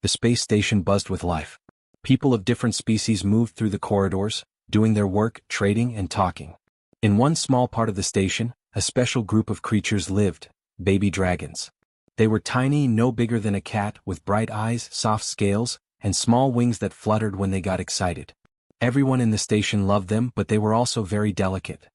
The space station buzzed with life. People of different species moved through the corridors, doing their work, trading and talking. In one small part of the station, a special group of creatures lived, baby dragons. They were tiny, no bigger than a cat, with bright eyes, soft scales, and small wings that fluttered when they got excited. Everyone in the station loved them, but they were also very delicate.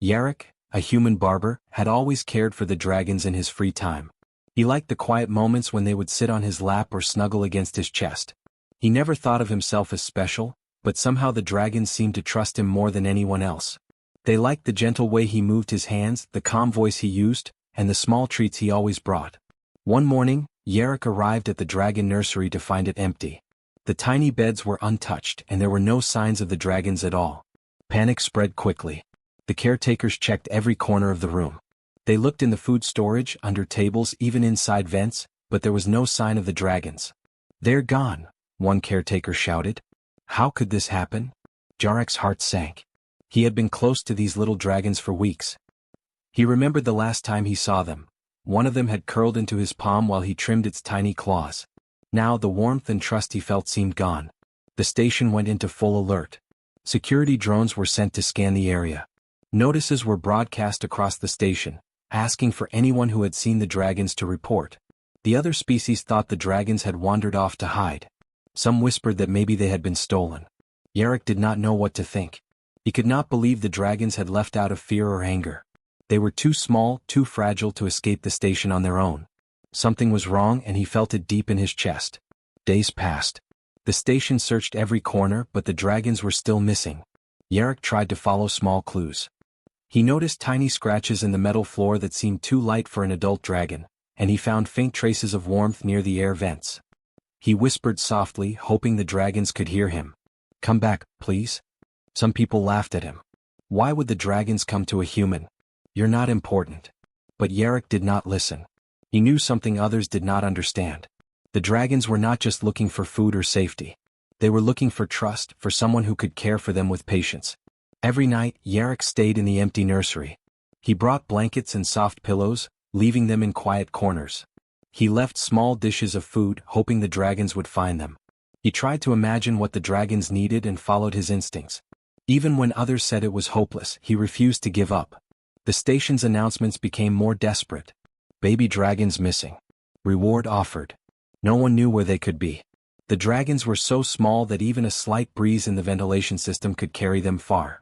Yarrick, a human barber, had always cared for the dragons in his free time. He liked the quiet moments when they would sit on his lap or snuggle against his chest. He never thought of himself as special, but somehow the dragons seemed to trust him more than anyone else. They liked the gentle way he moved his hands, the calm voice he used, and the small treats he always brought. One morning, Yarrick arrived at the dragon nursery to find it empty. The tiny beds were untouched and there were no signs of the dragons at all. Panic spread quickly. The caretakers checked every corner of the room. They looked in the food storage, under tables, even inside vents, but there was no sign of the dragons. "They're gone," one caretaker shouted. How could this happen? Yarrick's heart sank. He had been close to these little dragons for weeks. He remembered the last time he saw them. One of them had curled into his palm while he trimmed its tiny claws. Now the warmth and trust he felt seemed gone. The station went into full alert. Security drones were sent to scan the area. Notices were broadcast across the station, asking for anyone who had seen the dragons to report. The other species thought the dragons had wandered off to hide. Some whispered that maybe they had been stolen. Yarrick did not know what to think. He could not believe the dragons had left out of fear or anger. They were too small, too fragile to escape the station on their own. Something was wrong and he felt it deep in his chest. Days passed. The station searched every corner, but the dragons were still missing. Yarrick tried to follow small clues. He noticed tiny scratches in the metal floor that seemed too light for an adult dragon, and he found faint traces of warmth near the air vents. He whispered softly, hoping the dragons could hear him. "Come back, please." Some people laughed at him. Why would the dragons come to a human? "You're not important." But Yarrick did not listen. He knew something others did not understand. The dragons were not just looking for food or safety. They were looking for trust, for someone who could care for them with patience. Every night, Yarrick stayed in the empty nursery. He brought blankets and soft pillows, leaving them in quiet corners. He left small dishes of food, hoping the dragons would find them. He tried to imagine what the dragons needed and followed his instincts. Even when others said it was hopeless, he refused to give up. The station's announcements became more desperate. Baby dragons missing. Reward offered. No one knew where they could be. The dragons were so small that even a slight breeze in the ventilation system could carry them far.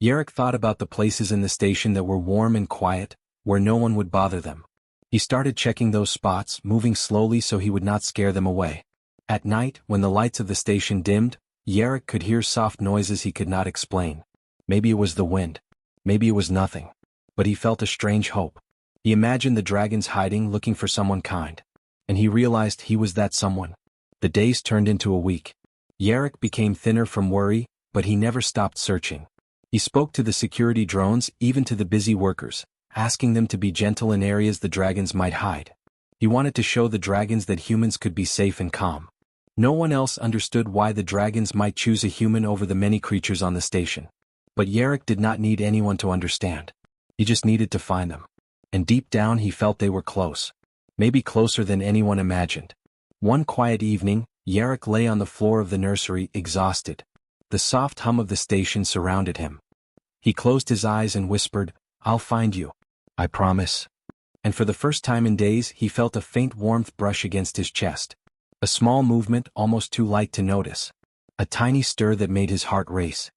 Yarrick thought about the places in the station that were warm and quiet, where no one would bother them. He started checking those spots, moving slowly so he would not scare them away. At night, when the lights of the station dimmed, Yarrick could hear soft noises he could not explain. Maybe it was the wind. Maybe it was nothing. But he felt a strange hope. He imagined the dragons hiding, looking for someone kind. And he realized he was that someone. The days turned into a week. Yarrick became thinner from worry, but he never stopped searching. He spoke to the security drones, even to the busy workers, asking them to be gentle in areas the dragons might hide. He wanted to show the dragons that humans could be safe and calm. No one else understood why the dragons might choose a human over the many creatures on the station. But Yarrick did not need anyone to understand. He just needed to find them. And deep down he felt they were close. Maybe closer than anyone imagined. One quiet evening, Yarrick lay on the floor of the nursery, exhausted. The soft hum of the station surrounded him. He closed his eyes and whispered, "I'll find you. I promise." And for the first time in days he felt a faint warmth brush against his chest. A small movement, almost too light to notice. A tiny stir that made his heart race.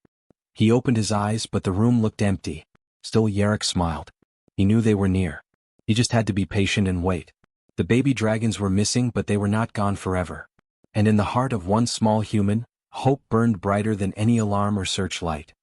He opened his eyes, but the room looked empty. Still Yarrick smiled. He knew they were near. He just had to be patient and wait. The baby dragons were missing, but they were not gone forever. And in the heart of one small human, hope burned brighter than any alarm or searchlight.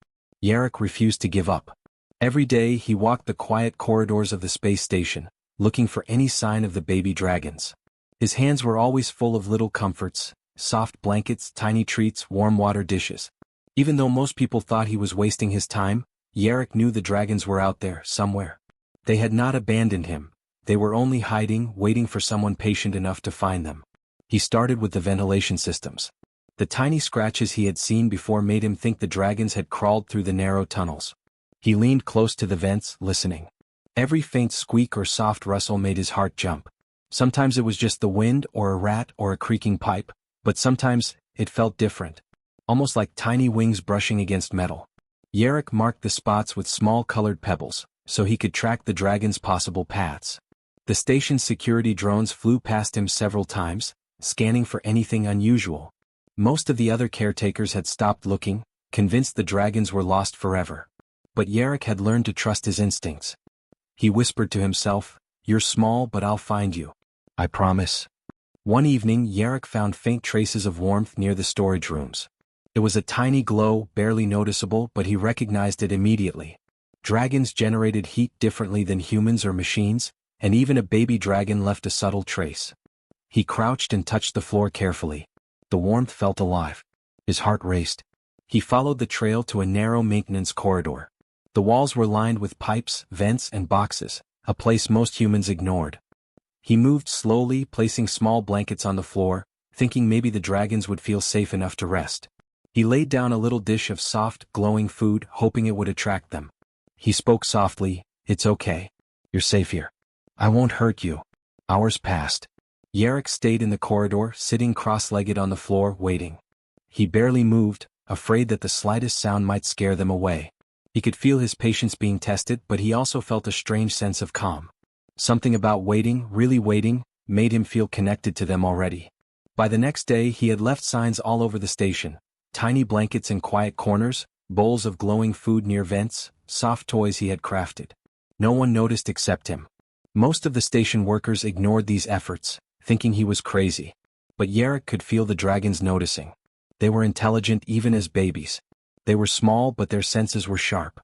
Yarrick refused to give up. Every day he walked the quiet corridors of the space station, looking for any sign of the baby dragons. His hands were always full of little comforts, soft blankets, tiny treats, warm water dishes. Even though most people thought he was wasting his time, Yarrick knew the dragons were out there, somewhere. They had not abandoned him. They were only hiding, waiting for someone patient enough to find them. He started with the ventilation systems. The tiny scratches he had seen before made him think the dragons had crawled through the narrow tunnels. He leaned close to the vents, listening. Every faint squeak or soft rustle made his heart jump. Sometimes it was just the wind, or a rat, or a creaking pipe, But sometimes, it felt different. Almost like tiny wings brushing against metal. Yarrick marked the spots with small colored pebbles, so he could track the dragon's possible paths. The station's security drones flew past him several times, scanning for anything unusual. Most of the other caretakers had stopped looking, convinced the dragons were lost forever. But Yarrick had learned to trust his instincts. He whispered to himself, "You're small, but I'll find you. I promise." One evening, Yarrick found faint traces of warmth near the storage rooms. It was a tiny glow, barely noticeable, but he recognized it immediately. Dragons generated heat differently than humans or machines, and even a baby dragon left a subtle trace. He crouched and touched the floor carefully. The warmth felt alive. His heart raced. He followed the trail to a narrow maintenance corridor. The walls were lined with pipes, vents, and boxes, a place most humans ignored. He moved slowly, placing small blankets on the floor, thinking maybe the dragons would feel safe enough to rest. He laid down a little dish of soft, glowing food, hoping it would attract them. He spoke softly, "It's okay. You're safe here. I won't hurt you." Hours passed. Yarrick stayed in the corridor, sitting cross-legged on the floor, waiting. He barely moved, afraid that the slightest sound might scare them away. He could feel his patience being tested, but he also felt a strange sense of calm. Something about waiting, really waiting, made him feel connected to them already. By the next day, he had left signs all over the station. Tiny blankets in quiet corners, bowls of glowing food near vents, soft toys he had crafted. No one noticed except him. Most of the station workers ignored these efforts, thinking he was crazy. But Yarrick could feel the dragons noticing. They were intelligent even as babies. They were small, but their senses were sharp.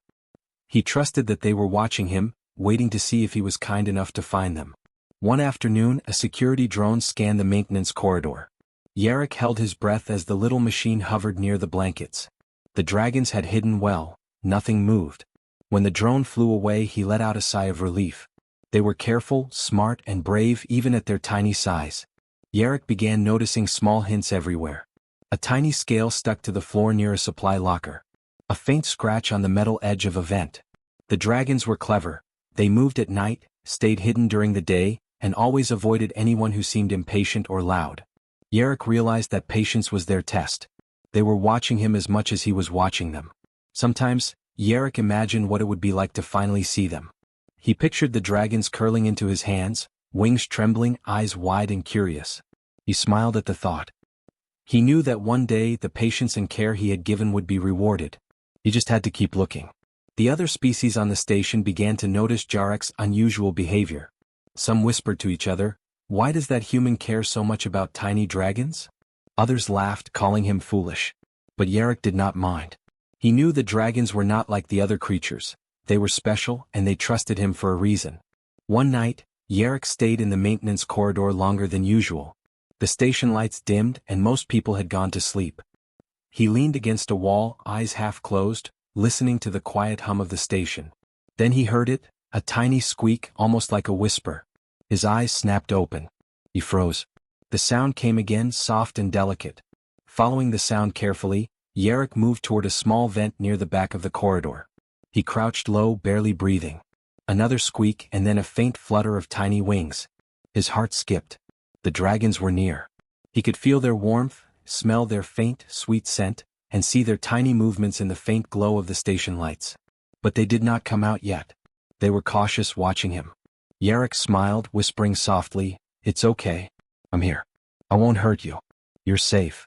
He trusted that they were watching him, waiting to see if he was kind enough to find them. One afternoon, a security drone scanned the maintenance corridor. Yarrick held his breath as the little machine hovered near the blankets. The dragons had hidden well, nothing moved. When the drone flew away, he let out a sigh of relief. They were careful, smart, and brave even at their tiny size. Yarrick began noticing small hints everywhere. A tiny scale stuck to the floor near a supply locker. A faint scratch on the metal edge of a vent. The dragons were clever. They moved at night, stayed hidden during the day, and always avoided anyone who seemed impatient or loud. Yarrick realized that patience was their test. They were watching him as much as he was watching them. Sometimes, Yarrick imagined what it would be like to finally see them. He pictured the dragons curling into his hands, wings trembling, eyes wide and curious. He smiled at the thought. He knew that one day the patience and care he had given would be rewarded. He just had to keep looking. The other species on the station began to notice Yarrick's unusual behavior. Some whispered to each other, "Why does that human care so much about tiny dragons?" Others laughed, calling him foolish. But Yarrick did not mind. He knew the dragons were not like the other creatures. They were special, and they trusted him for a reason. One night, Yarrick stayed in the maintenance corridor longer than usual. The station lights dimmed, and most people had gone to sleep. He leaned against a wall, eyes half closed, listening to the quiet hum of the station. Then he heard it, a tiny squeak, almost like a whisper. His eyes snapped open. He froze. The sound came again, soft and delicate. Following the sound carefully, Yarrick moved toward a small vent near the back of the corridor. He crouched low, barely breathing. Another squeak and then a faint flutter of tiny wings. His heart skipped. The dragons were near. He could feel their warmth, smell their faint, sweet scent, and see their tiny movements in the faint glow of the station lights. But they did not come out yet. They were cautious, watching him. Yarrick smiled, whispering softly, "It's okay. I'm here. I won't hurt you. You're safe."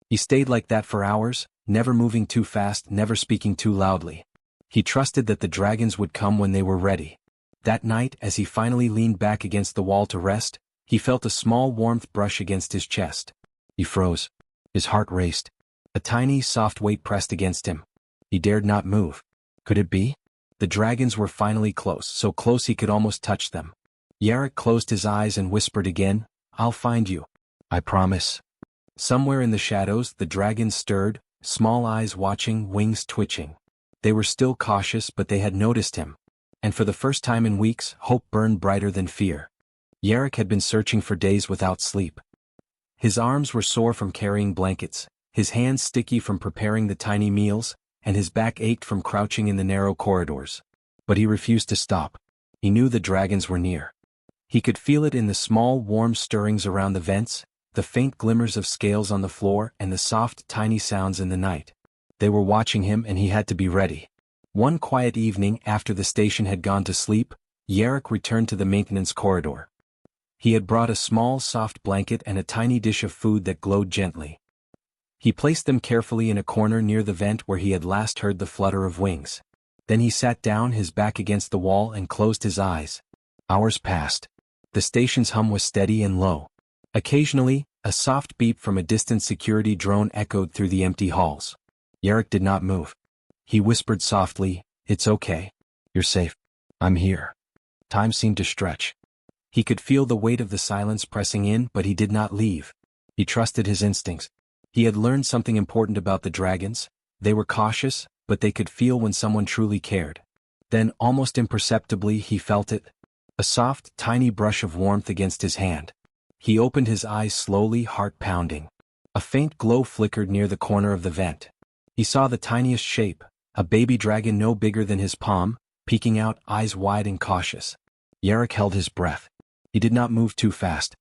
He stayed like that for hours, never moving too fast, never speaking too loudly. He trusted that the dragons would come when they were ready. That night, as he finally leaned back against the wall to rest, he felt a small warmth brush against his chest. He froze. His heart raced. A tiny, soft weight pressed against him. He dared not move. Could it be? The dragons were finally close, so close he could almost touch them. Yarrick closed his eyes and whispered again, "I'll find you. I promise." Somewhere in the shadows, the dragons stirred, small eyes watching, wings twitching. They were still cautious, but they had noticed him. And for the first time in weeks, hope burned brighter than fear. Yarrick had been searching for days without sleep. His arms were sore from carrying blankets, his hands sticky from preparing the tiny meals, and his back ached from crouching in the narrow corridors. But he refused to stop. He knew the dragons were near. He could feel it in the small, warm stirrings around the vents, the faint glimmers of scales on the floor and the soft, tiny sounds in the night. They were watching him and he had to be ready. One quiet evening after the station had gone to sleep, Yarrick returned to the maintenance corridor. He had brought a small, soft blanket and a tiny dish of food that glowed gently. He placed them carefully in a corner near the vent where he had last heard the flutter of wings. Then he sat down, his back against the wall, and closed his eyes. Hours passed. The station's hum was steady and low. Occasionally, a soft beep from a distant security drone echoed through the empty halls. Yarrick did not move. He whispered softly, "It's okay. You're safe. I'm here." Time seemed to stretch. He could feel the weight of the silence pressing in, but he did not leave. He trusted his instincts. He had learned something important about the dragons. They were cautious, but they could feel when someone truly cared. Then, almost imperceptibly, he felt it. A soft, tiny brush of warmth against his hand. He opened his eyes slowly, heart pounding. A faint glow flickered near the corner of the vent. He saw the tiniest shape, a baby dragon no bigger than his palm, peeking out, eyes wide and cautious. Yarrick held his breath. He did not move too fast.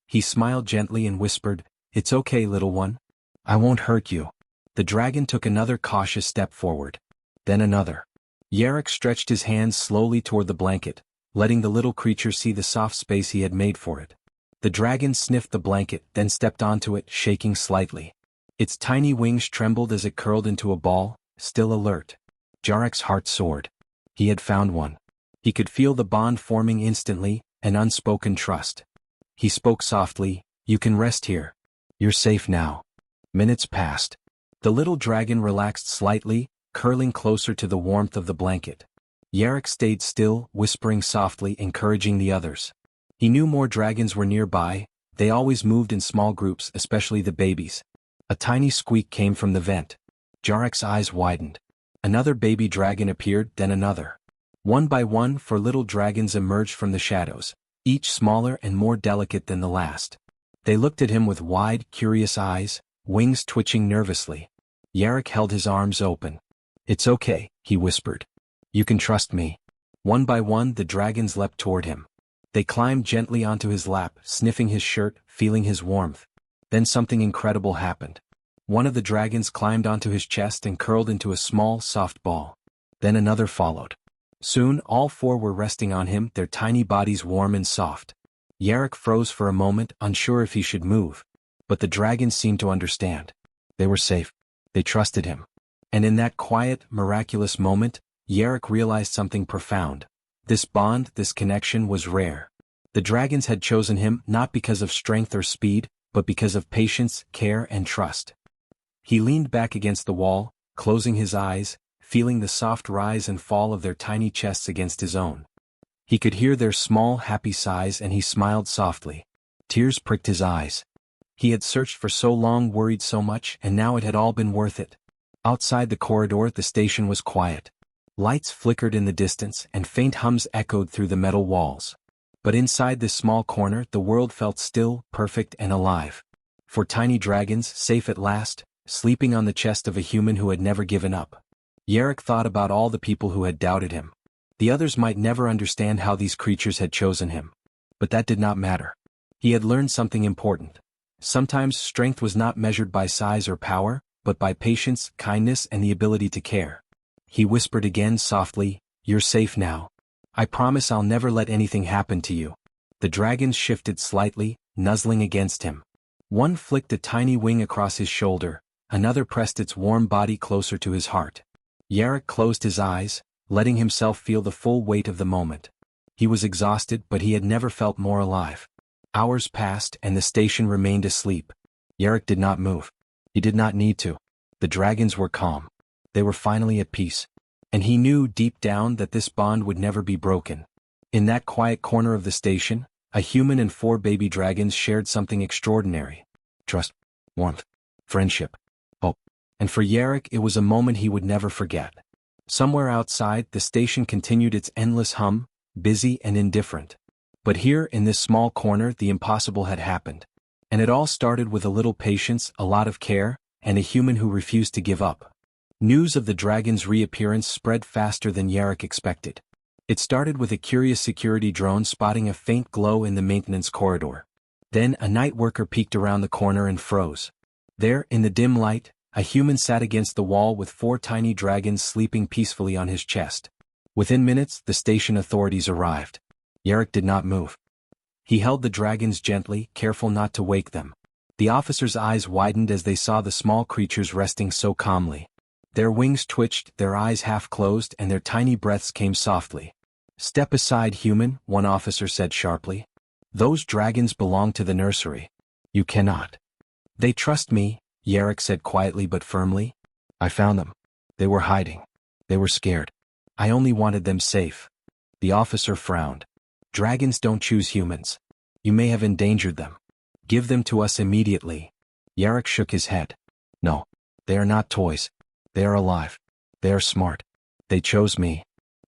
He smiled gently and whispered, "It's okay, little one. I won't hurt you." The dragon took another cautious step forward. Then another. Yarrick stretched his hands slowly toward the blanket, letting the little creature see the soft space he had made for it. The dragon sniffed the blanket, then stepped onto it, shaking slightly. Its tiny wings trembled as it curled into a ball, still alert. Yarrick's heart soared. He had found one. He could feel the bond forming instantly, an unspoken trust. He spoke softly, "You can rest here. You're safe now." Minutes passed. The little dragon relaxed slightly, curling closer to the warmth of the blanket. Yarrick stayed still, whispering softly, encouraging the others. He knew more dragons were nearby. They always moved in small groups, especially the babies. A tiny squeak came from the vent. Yarrick's eyes widened. Another baby dragon appeared, then another. One by one, 4 little dragons emerged from the shadows, each smaller and more delicate than the last. They looked at him with wide, curious eyes, wings twitching nervously. Yarrick held his arms open. "It's okay," he whispered. "You can trust me." One by one, the dragons leapt toward him. They climbed gently onto his lap, sniffing his shirt, feeling his warmth. Then something incredible happened. One of the dragons climbed onto his chest and curled into a small, soft ball. Then another followed. Soon, all 4 were resting on him, their tiny bodies warm and soft. Yarrick froze for a moment, unsure if he should move. But the dragons seemed to understand. They were safe. They trusted him. And in that quiet, miraculous moment, Yarrick realized something profound. This bond, this connection was rare. The dragons had chosen him not because of strength or speed, but because of patience, care, and trust. He leaned back against the wall, closing his eyes, feeling the soft rise and fall of their tiny chests against his own. He could hear their small, happy sighs, and he smiled softly. Tears pricked his eyes. He had searched for so long, worried so much, and now it had all been worth it. Outside the corridor, the station was quiet. Lights flickered in the distance, and faint hums echoed through the metal walls. But inside this small corner, the world felt still, perfect, and alive. 4 tiny dragons, safe at last, sleeping on the chest of a human who had never given up. Yarrick thought about all the people who had doubted him. The others might never understand how these creatures had chosen him. But that did not matter. He had learned something important. Sometimes strength was not measured by size or power, but by patience, kindness, and the ability to care. He whispered again softly, "You're safe now. I promise I'll never let anything happen to you." The dragons shifted slightly, nuzzling against him. One flicked a tiny wing across his shoulder, another pressed its warm body closer to his heart. Yarrick closed his eyes, letting himself feel the full weight of the moment. He was exhausted, but he had never felt more alive. Hours passed, and the station remained asleep. Yarrick did not move. He did not need to. The dragons were calm. They were finally at peace. And he knew deep down that this bond would never be broken. In that quiet corner of the station, a human and 4 baby dragons shared something extraordinary. Trust, warmth, friendship, hope. And for Yarrick, it was a moment he would never forget. Somewhere outside, the station continued its endless hum, busy and indifferent. But here, in this small corner, the impossible had happened. And it all started with a little patience, a lot of care, and a human who refused to give up. News of the dragon's reappearance spread faster than Yarrick expected. It started with a curious security drone spotting a faint glow in the maintenance corridor. Then a night worker peeked around the corner and froze. There, in the dim light, a human sat against the wall with 4 tiny dragons sleeping peacefully on his chest. Within minutes, the station authorities arrived. Yarrick did not move. He held the dragons gently, careful not to wake them. The officers' eyes widened as they saw the small creatures resting so calmly. Their wings twitched, their eyes half closed, and their tiny breaths came softly. "Step aside, human," one officer said sharply. "Those dragons belong to the nursery. You cannot." "They trust me," Yarrick said quietly but firmly. "I found them. They were hiding. They were scared. I only wanted them safe." The officer frowned. "Dragons don't choose humans. You may have endangered them. Give them to us immediately." Yarrick shook his head. "No. They are not toys. They are alive. They are smart. They chose me."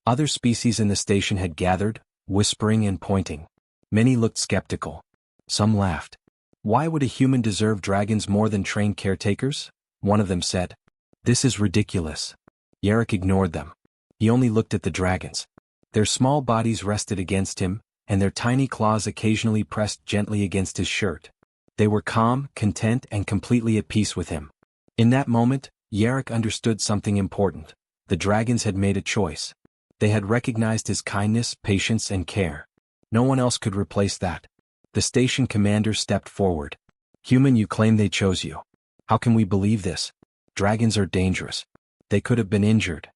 Other species in the station had gathered, whispering and pointing. Many looked skeptical. Some laughed. "Why would a human deserve dragons more than trained caretakers?" one of them said. "This is ridiculous." Yarrick ignored them. He only looked at the dragons. Their small bodies rested against him, and their tiny claws occasionally pressed gently against his shirt. They were calm, content, and completely at peace with him. In that moment, Yarrick understood something important. The dragons had made a choice. They had recognized his kindness, patience, and care. No one else could replace that. The station commander stepped forward. "Human, you claim they chose you. How can we believe this? Dragons are dangerous. They could have been injured."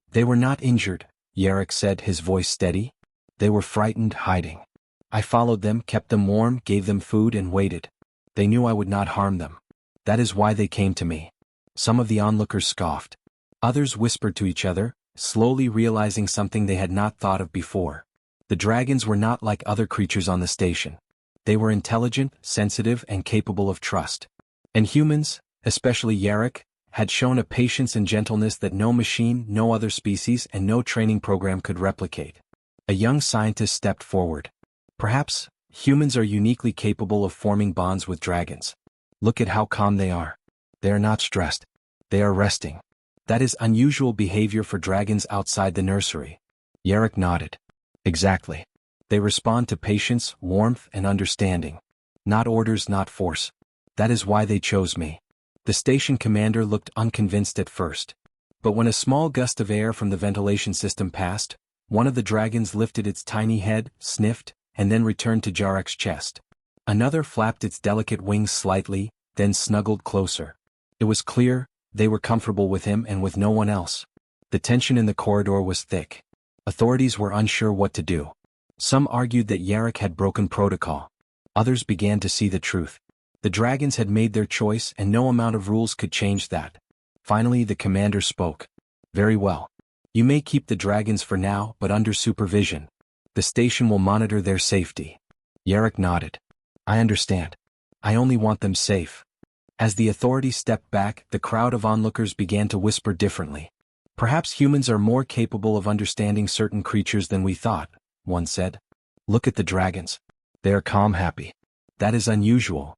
"They were not injured," Yarrick said, his voice steady. "They were frightened, hiding. I followed them, kept them warm, gave them food, and waited. They knew I would not harm them. That is why they came to me." Some of the onlookers scoffed. Others whispered to each other, slowly realizing something they had not thought of before. The dragons were not like other creatures on the station. They were intelligent, sensitive, and capable of trust. And humans, especially Yarrick, had shown a patience and gentleness that no machine, no other species, and no training program could replicate. A young scientist stepped forward. "Perhaps, humans are uniquely capable of forming bonds with dragons. Look at how calm they are. They are not stressed. They are resting. That is unusual behavior for dragons outside the nursery." Yarrick nodded. "Exactly. They respond to patience, warmth, and understanding. Not orders, not force. That is why they chose me." The station commander looked unconvinced at first. But when a small gust of air from the ventilation system passed, one of the dragons lifted its tiny head, sniffed, and then returned to Yarrick's chest. Another flapped its delicate wings slightly, then snuggled closer. It was clear, they were comfortable with him and with no one else. The tension in the corridor was thick. Authorities were unsure what to do. Some argued that Yarrick had broken protocol. Others began to see the truth. The dragons had made their choice and no amount of rules could change that. Finally, the commander spoke. "Very well. You may keep the dragons for now, but under supervision. The station will monitor their safety." Yarrick nodded. "I understand. I only want them safe." As the authorities stepped back, the crowd of onlookers began to whisper differently. "Perhaps humans are more capable of understanding certain creatures than we thought," one said. "Look at the dragons. They are calm, happy. That is unusual."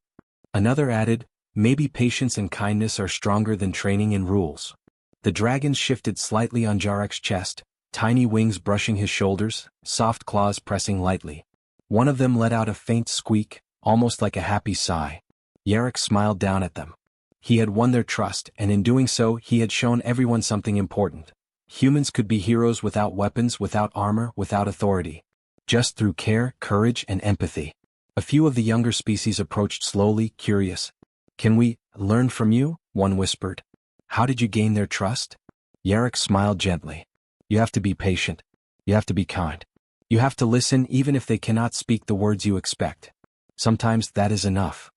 Another added, "Maybe patience and kindness are stronger than training and rules." The dragons shifted slightly on Yarrick's chest, tiny wings brushing his shoulders, soft claws pressing lightly. One of them let out a faint squeak, almost like a happy sigh. Yarrick smiled down at them. He had won their trust, and in doing so he had shown everyone something important. Humans could be heroes without weapons, without armor, without authority. Just through care, courage, and empathy. A few of the younger species approached slowly, curious. "Can we learn from you?" one whispered. "How did you gain their trust?" Yarrick smiled gently. "You have to be patient. You have to be kind. You have to listen even if they cannot speak the words you expect. Sometimes that is enough."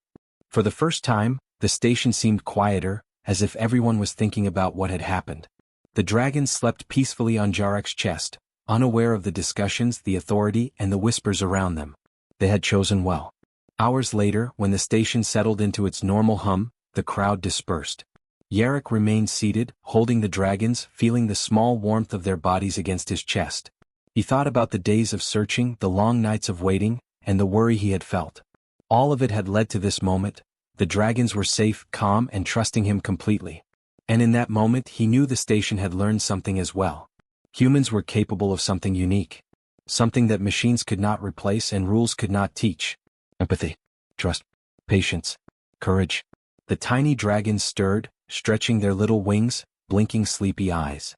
For the first time, the station seemed quieter, as if everyone was thinking about what had happened. The dragons slept peacefully on Yarrick's chest, unaware of the discussions, the authority, and the whispers around them. They had chosen well. Hours later, when the station settled into its normal hum, the crowd dispersed. Yarrick remained seated, holding the dragons, feeling the small warmth of their bodies against his chest. He thought about the days of searching, the long nights of waiting, and the worry he had felt. All of it had led to this moment. The dragons were safe, calm, and trusting him completely. And in that moment he knew the station had learned something as well. Humans were capable of something unique. Something that machines could not replace and rules could not teach. Empathy. trust, patience, courage. The tiny dragons stirred, stretching their little wings, blinking sleepy eyes.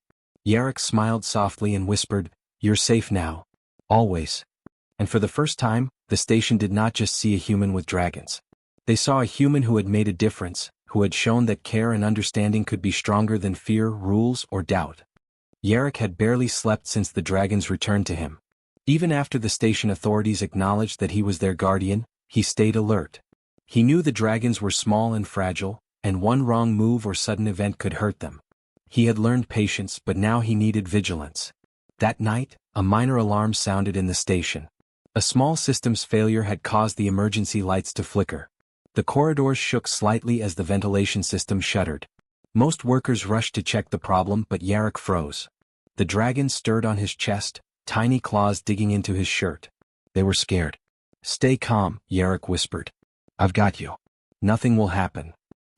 Yarrick smiled softly and whispered, "You're safe now. Always." And for the first time, the station did not just see a human with dragons. They saw a human who had made a difference, who had shown that care and understanding could be stronger than fear, rules, or doubt. Yarrick had barely slept since the dragons returned to him. Even after the station authorities acknowledged that he was their guardian, he stayed alert. He knew the dragons were small and fragile, and one wrong move or sudden event could hurt them. He had learned patience, but now he needed vigilance. That night, a minor alarm sounded in the station. A small systems failure had caused the emergency lights to flicker. The corridors shook slightly as the ventilation system shuddered. Most workers rushed to check the problem, but Yarrick froze. The dragon stirred on his chest, tiny claws digging into his shirt. They were scared. "Stay calm," Yarrick whispered. "I've got you. Nothing will happen."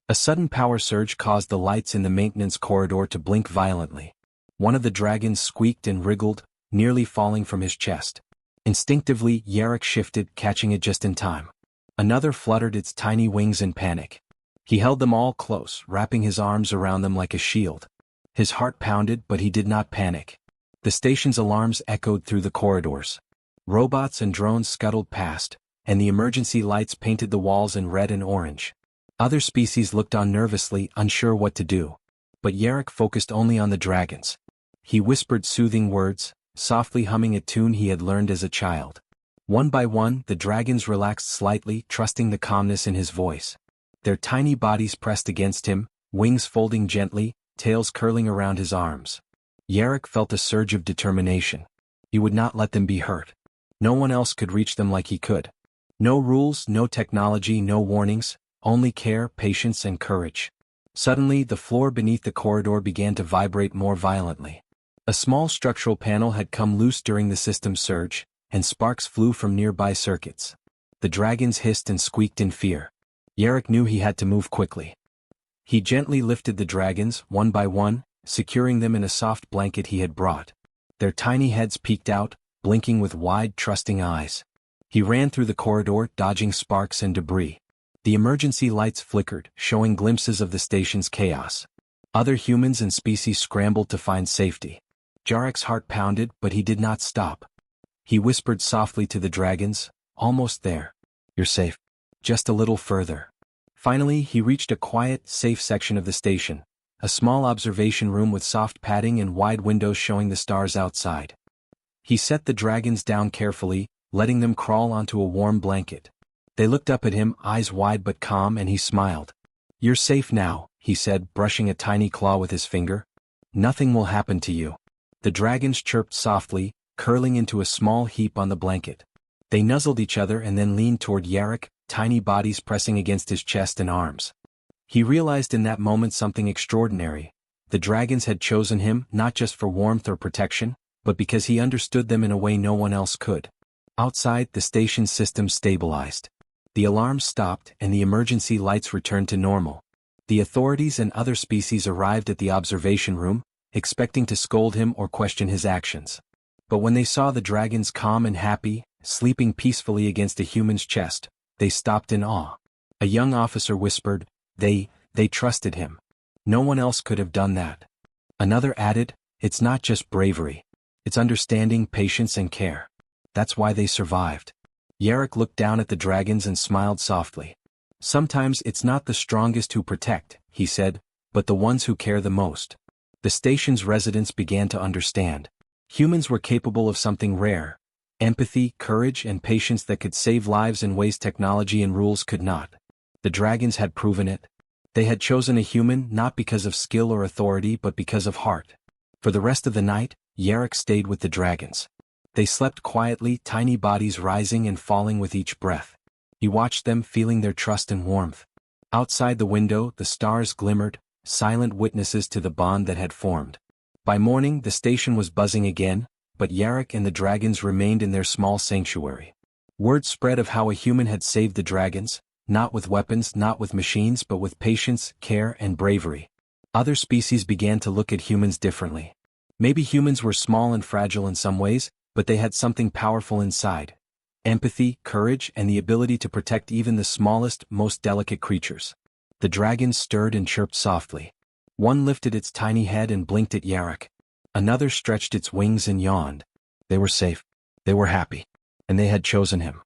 A sudden power surge caused the lights in the maintenance corridor to blink violently. One of the dragons squeaked and wriggled, nearly falling from his chest. Instinctively, Yarrick shifted, catching it just in time. Another fluttered its tiny wings in panic. He held them all close, wrapping his arms around them like a shield. His heart pounded, but he did not panic. The station's alarms echoed through the corridors. Robots and drones scuttled past, and the emergency lights painted the walls in red and orange. Other species looked on nervously, unsure what to do. But Yarrick focused only on the dragons. He whispered soothing words, softly humming a tune he had learned as a child. One by one, the dragons relaxed slightly, trusting the calmness in his voice. Their tiny bodies pressed against him, wings folding gently, tails curling around his arms. Yarrick felt a surge of determination. He would not let them be hurt. No one else could reach them like he could. No rules, no technology, no warnings, only care, patience, and courage. Suddenly, the floor beneath the corridor began to vibrate more violently. A small structural panel had come loose during the system surge, and sparks flew from nearby circuits. The dragons hissed and squeaked in fear. Yarrick knew he had to move quickly. He gently lifted the dragons, one by one, securing them in a soft blanket he had brought. Their tiny heads peeked out, blinking with wide, trusting eyes. He ran through the corridor, dodging sparks and debris. The emergency lights flickered, showing glimpses of the station's chaos. Other humans and species scrambled to find safety. Yarrick's heart pounded, but he did not stop. He whispered softly to the dragons, "Almost there. You're safe. Just a little further." Finally, he reached a quiet, safe section of the station, a small observation room with soft padding and wide windows showing the stars outside. He set the dragons down carefully, letting them crawl onto a warm blanket. They looked up at him, eyes wide but calm, and he smiled. "You're safe now," he said, brushing a tiny claw with his finger. "Nothing will happen to you." The dragons chirped softly, curling into a small heap on the blanket. They nuzzled each other and then leaned toward Yarrick, tiny bodies pressing against his chest and arms. He realized in that moment something extraordinary. The dragons had chosen him not just for warmth or protection, but because he understood them in a way no one else could. Outside, the station system stabilized. The alarms stopped and the emergency lights returned to normal. The authorities and other species arrived at the observation room, expecting to scold him or question his actions. But when they saw the dragons calm and happy, sleeping peacefully against a human's chest, they stopped in awe. A young officer whispered, They trusted him. No one else could have done that." Another added, "It's not just bravery. It's understanding, patience, and care. That's why they survived." Yarrick looked down at the dragons and smiled softly. "Sometimes it's not the strongest who protect," he said, "but the ones who care the most." The station's residents began to understand. Humans were capable of something rare: empathy, courage, and patience that could save lives in ways technology and rules could not. The dragons had proven it. They had chosen a human not because of skill or authority but because of heart. For the rest of the night, Yarrick stayed with the dragons. They slept quietly, tiny bodies rising and falling with each breath. He watched them, feeling their trust and warmth. Outside the window, the stars glimmered, silent witnesses to the bond that had formed. By morning, the station was buzzing again, but Yarrick and the dragons remained in their small sanctuary. Word spread of how a human had saved the dragons, not with weapons, not with machines, but with patience, care, and bravery. Other species began to look at humans differently. Maybe humans were small and fragile in some ways, but they had something powerful inside. empathy, courage, and the ability to protect even the smallest, most delicate creatures. The dragons stirred and chirped softly. One lifted its tiny head and blinked at Yarok. Another stretched its wings and yawned. They were safe. They were happy. And they had chosen him.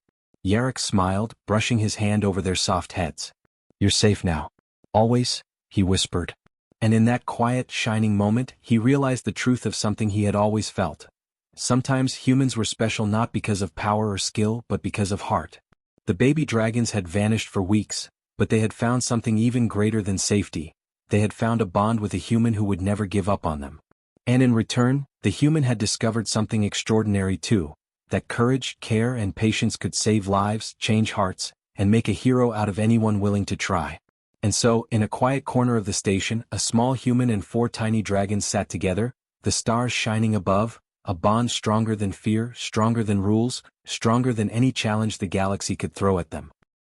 Yarok smiled, brushing his hand over their soft heads. "You're safe now. Always," he whispered. And in that quiet, shining moment, he realized the truth of something he had always felt. Sometimes humans were special not because of power or skill, but because of heart. The baby dragons had vanished for weeks, but they had found something even greater than safety. They had found a bond with a human who would never give up on them. And in return, the human had discovered something extraordinary too, that courage, care, and patience could save lives, change hearts, and make a hero out of anyone willing to try. And so, in a quiet corner of the station, a small human and 4 tiny dragons sat together, the stars shining above, a bond stronger than fear, stronger than rules, stronger than any challenge the galaxy could throw at them.